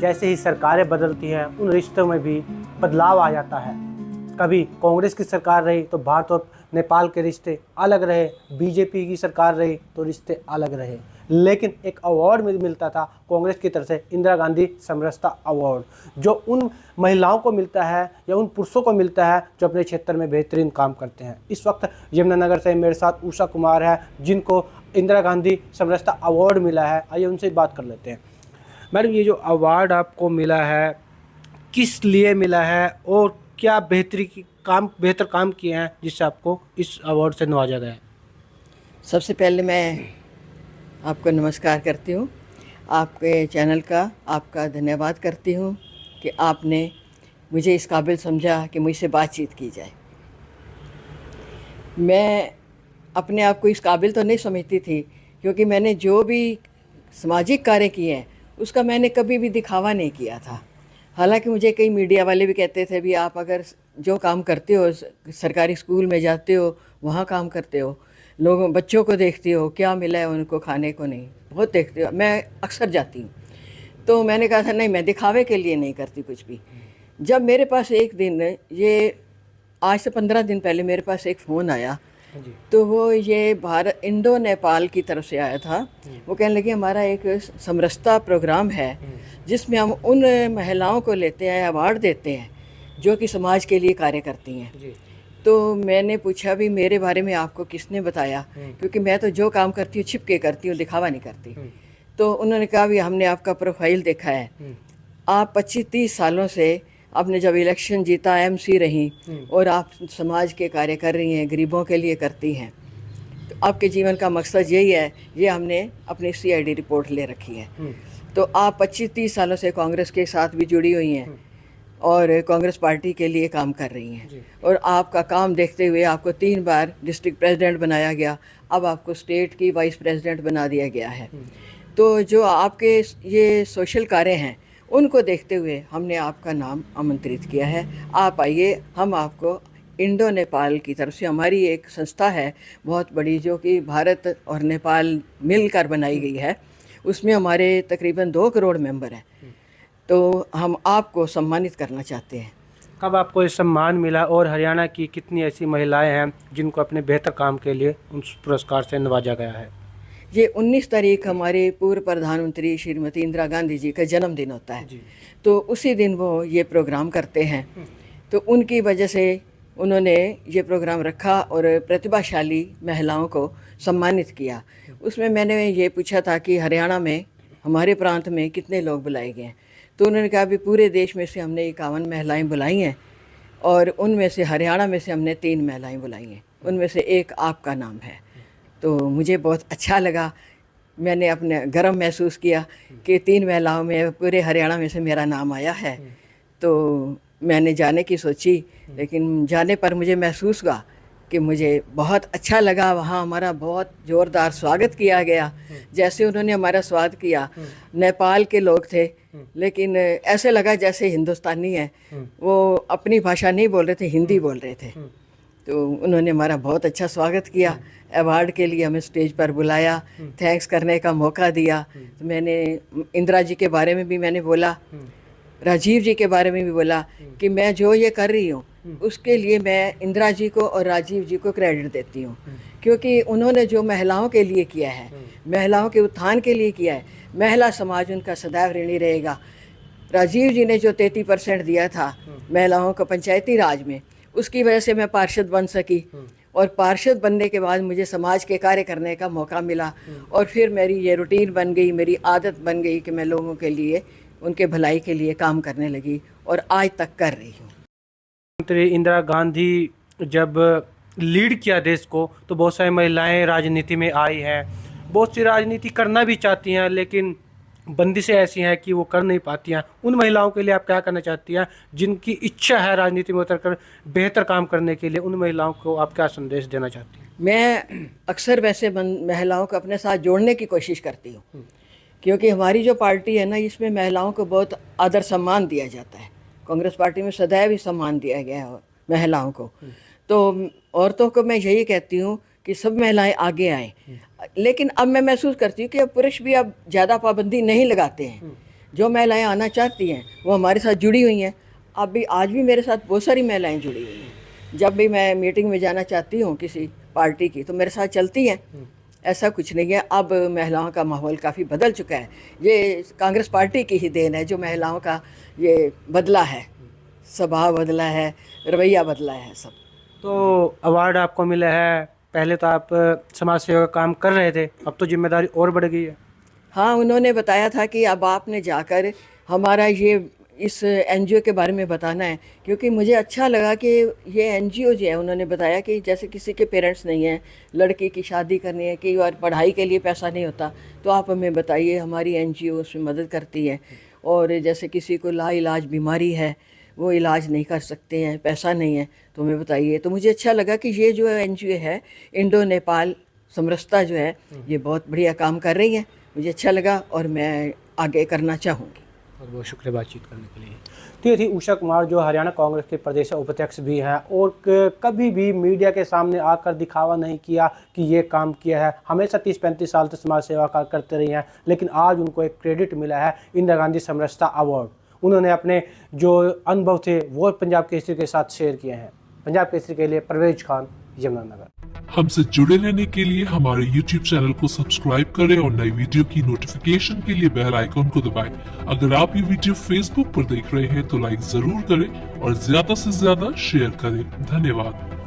जैसे ही सरकारें बदलती हैं उन रिश्तों में भी बदलाव आ जाता है। कभी कांग्रेस की सरकार रही तो भारत और नेपाल के रिश्ते अलग रहे, बीजेपी की सरकार रही तो रिश्ते अलग रहे। लेकिन एक अवार्ड मिलता था कांग्रेस की तरफ से, इंदिरा गांधी समरसता अवार्ड, जो उन महिलाओं को मिलता है या उन पुरुषों को मिलता है जो अपने क्षेत्र में बेहतरीन काम करते हैं। इस वक्त यमुनानगर से मेरे साथ उषा कुमार है जिनको इंदिरा गांधी समरसता अवार्ड मिला है। आइए उनसे बात कर लेते हैं। मैडम, ये जो अवार्ड आपको मिला है किस लिए मिला है और क्या बेहतर काम किए हैं जिससे आपको इस अवार्ड से नवाजा गया है? सबसे पहले मैं आपको नमस्कार करती हूँ। आपके चैनल का आपका धन्यवाद करती हूँ कि आपने मुझे इस काबिल समझा कि मुझसे बातचीत की जाए। मैं अपने आप को इस काबिल तो नहीं समझती थी, क्योंकि मैंने जो भी सामाजिक कार्य किए हैं उसका मैंने कभी भी दिखावा नहीं किया था। हालांकि मुझे कई मीडिया वाले भी कहते थे भी आप अगर जो काम करते हो, सरकारी स्कूल में जाते हो, वहाँ काम करते हो, लोगों बच्चों को देखती हो, क्या मिला है उनको खाने को, नहीं बहुत देखती हो। मैं अक्सर जाती हूँ, तो मैंने कहा था नहीं, मैं दिखावे के लिए नहीं करती कुछ भी। जब मेरे पास एक दिन, ये आज से 15 दिन पहले मेरे पास एक फ़ोन आया, तो वो ये भारत इंडो नेपाल की तरफ से आया था। वो कहने लगे हमारा एक समरसता प्रोग्राम है जिसमें हम उन महिलाओं को लेते हैं, अवार्ड देते हैं जो कि समाज के लिए कार्य करती हैं। तो मैंने पूछा भी मेरे बारे में आपको किसने बताया, क्योंकि मैं तो जो काम करती हूँ छिप के करती हूँ, दिखावा नहीं करती। तो उन्होंने कहा भी हमने आपका प्रोफाइल देखा है, आप 25-30 सालों से, आपने जब इलेक्शन जीता एमसी रही और आप समाज के कार्य कर रही हैं, गरीबों के लिए करती हैं, तो आपके जीवन का मकसद यही है। ये हमने अपनी सीआईडी रिपोर्ट ले रखी है। तो आप 25-30 सालों से कांग्रेस के साथ भी जुड़ी हुई हैं और कांग्रेस पार्टी के लिए काम कर रही हैं, और आपका काम देखते हुए आपको 3 बार डिस्ट्रिक्ट प्रेसिडेंट बनाया गया, अब आपको स्टेट की वाइस प्रेसिडेंट बना दिया गया है। तो जो आपके ये सोशल कार्य हैं उनको देखते हुए हमने आपका नाम आमंत्रित किया है, आप आइए, हम आपको इंडो नेपाल की तरफ से, हमारी एक संस्था है बहुत बड़ी जो कि भारत और नेपाल मिलकर बनाई गई है, उसमें हमारे तकरीबन 2 करोड़ मेंबर हैं, तो हम आपको सम्मानित करना चाहते हैं। कब आपको ये सम्मान मिला और हरियाणा की कितनी ऐसी महिलाएं हैं जिनको अपने बेहतर काम के लिए उस पुरस्कार से नवाजा गया है? ये 19 तारीख हमारे पूर्व प्रधानमंत्री श्रीमती इंदिरा गांधी जी का जन्मदिन होता है, तो उसी दिन वो ये प्रोग्राम करते हैं। तो उनकी वजह से उन्होंने ये प्रोग्राम रखा और प्रतिभाशाली महिलाओं को सम्मानित किया। उसमें मैंने ये पूछा था कि हरियाणा में, हमारे प्रांत में कितने लोग बुलाए गए हैं, तो उन्होंने कहा भी पूरे देश में से हमने 51 महिलाएँ बुलाई हैं और उनमें से हरियाणा में से हमने 3 महिलाएँ बुलाई हैं, उनमें से एक आपका नाम है। तो मुझे बहुत अच्छा लगा, मैंने अपने गर्व महसूस किया कि 3 महिलाओं में पूरे हरियाणा में से मेरा नाम आया है। तो मैंने जाने की सोची, लेकिन जाने पर मुझे महसूस हुआ कि मुझे बहुत अच्छा लगा। वहाँ हमारा बहुत ज़ोरदार स्वागत किया गया। जैसे उन्होंने हमारा स्वागत किया, नेपाल के लोग थे लेकिन ऐसे लगा जैसे हिंदुस्तानी हैं, वो अपनी भाषा नहीं बोल रहे थे, हिंदी बोल रहे थे। तो उन्होंने हमारा बहुत अच्छा स्वागत किया, अवार्ड के लिए हमें स्टेज पर बुलाया, थैंक्स करने का मौका दिया। तो मैंने इंदिरा जी के बारे में भी मैंने बोला, राजीव जी के बारे में भी बोला कि मैं जो ये कर रही हूँ उसके लिए मैं इंदिरा जी को और राजीव जी को क्रेडिट देती हूँ, क्योंकि उन्होंने जो महिलाओं के लिए किया है, महिलाओं के उत्थान के लिए किया है, महिला समाज उनका सदैव ऋणी रहेगा। राजीव जी ने जो 33% दिया था महिलाओं को पंचायती राज में, उसकी वजह से मैं पार्षद बन सकी, और पार्षद बनने के बाद मुझे समाज के कार्य करने का मौका मिला, और फिर मेरी ये रूटीन बन गई, मेरी आदत बन गई कि मैं लोगों के लिए, उनके भलाई के लिए काम करने लगी और आज तक कर रही हूँ। मंत्री इंदिरा गांधी जब लीड किया देश को तो बहुत सारी महिलाएं राजनीति में आई हैं, बहुत सी राजनीति करना भी चाहती हैं लेकिन बंदिशें ऐसी हैं कि वो कर नहीं पाती हैं। उन महिलाओं के लिए आप क्या करना चाहती हैं जिनकी इच्छा है राजनीति में उतरकर बेहतर काम करने के लिए? उन महिलाओं को आप क्या संदेश देना चाहती हैं? मैं अक्सर वैसे महिलाओं को अपने साथ जोड़ने की कोशिश करती हूँ, क्योंकि हमारी जो पार्टी है ना, इसमें महिलाओं को बहुत आदर सम्मान दिया जाता है। कांग्रेस पार्टी में सदैव ही सम्मान दिया गया है महिलाओं को। तो औरतों को मैं यही कहती हूँ कि सब महिलाएं आगे आएँ, लेकिन अब मैं महसूस करती हूँ कि अब पुरुष भी अब ज़्यादा पाबंदी नहीं लगाते हैं। जो महिलाएं आना चाहती हैं वो हमारे साथ जुड़ी हुई हैं। अभी आज भी मेरे साथ बहुत सारी महिलाएं जुड़ी हुई हैं। जब भी मैं मीटिंग में जाना चाहती हूँ किसी पार्टी की तो मेरे साथ चलती हैं। ऐसा कुछ नहीं है। अब महिलाओं का माहौल काफ़ी बदल चुका है। ये कांग्रेस पार्टी की ही देन है जो महिलाओं का ये बदला है, स्वभाव बदला है, रवैया बदला है सब। तो अवार्ड आपको मिला है, पहले तो आप समाज सेवा का काम कर रहे थे, अब तो जिम्मेदारी और बढ़ गई है। हाँ, उन्होंने बताया था कि अब आपने जाकर हमारा ये इस एनजीओ के बारे में बताना है, क्योंकि मुझे अच्छा लगा कि ये एनजीओ जो है, उन्होंने बताया कि जैसे किसी के पेरेंट्स नहीं हैं, लड़की की शादी करनी है कि और पढ़ाई के लिए पैसा नहीं होता, तो आप हमें बताइए, हमारी एनजीओ उसमें मदद करती है। और जैसे किसी को लाइलाज बीमारी है, वो इलाज नहीं कर सकते हैं, पैसा नहीं है, तो हमें बताइए। तो मुझे अच्छा लगा कि ये जो एनजीओ है, इंडो नेपाल समरसता जो है, ये बहुत बढ़िया काम कर रही है। मुझे अच्छा लगा और मैं आगे करना चाहूँगी। बहुत बहुत शुक्रिया बातचीत करने के लिए। तो ये थी उषा कुमार, जो हरियाणा कांग्रेस के प्रदेश उपाध्यक्ष भी हैं और कभी भी मीडिया के सामने आकर दिखावा नहीं किया कि ये काम किया है। हमेशा 30-35 साल तक समाज सेवा करते रही हैं, लेकिन आज उनको एक क्रेडिट मिला है, इंदिरा गांधी समरसता अवार्ड। उन्होंने अपने जो अनुभव थे वो पंजाब केसरी के साथ शेयर किए हैं। पंजाब केसरी के लिए परवेज खान, यमुनानगर। हमसे जुड़े रहने के लिए हमारे YouTube चैनल को सब्सक्राइब करें और नई वीडियो की नोटिफिकेशन के लिए बेल आइकॉन को दबाएं। अगर आप ये वीडियो Facebook पर देख रहे हैं तो लाइक जरूर करें और ज्यादा से ज्यादा शेयर करें। धन्यवाद।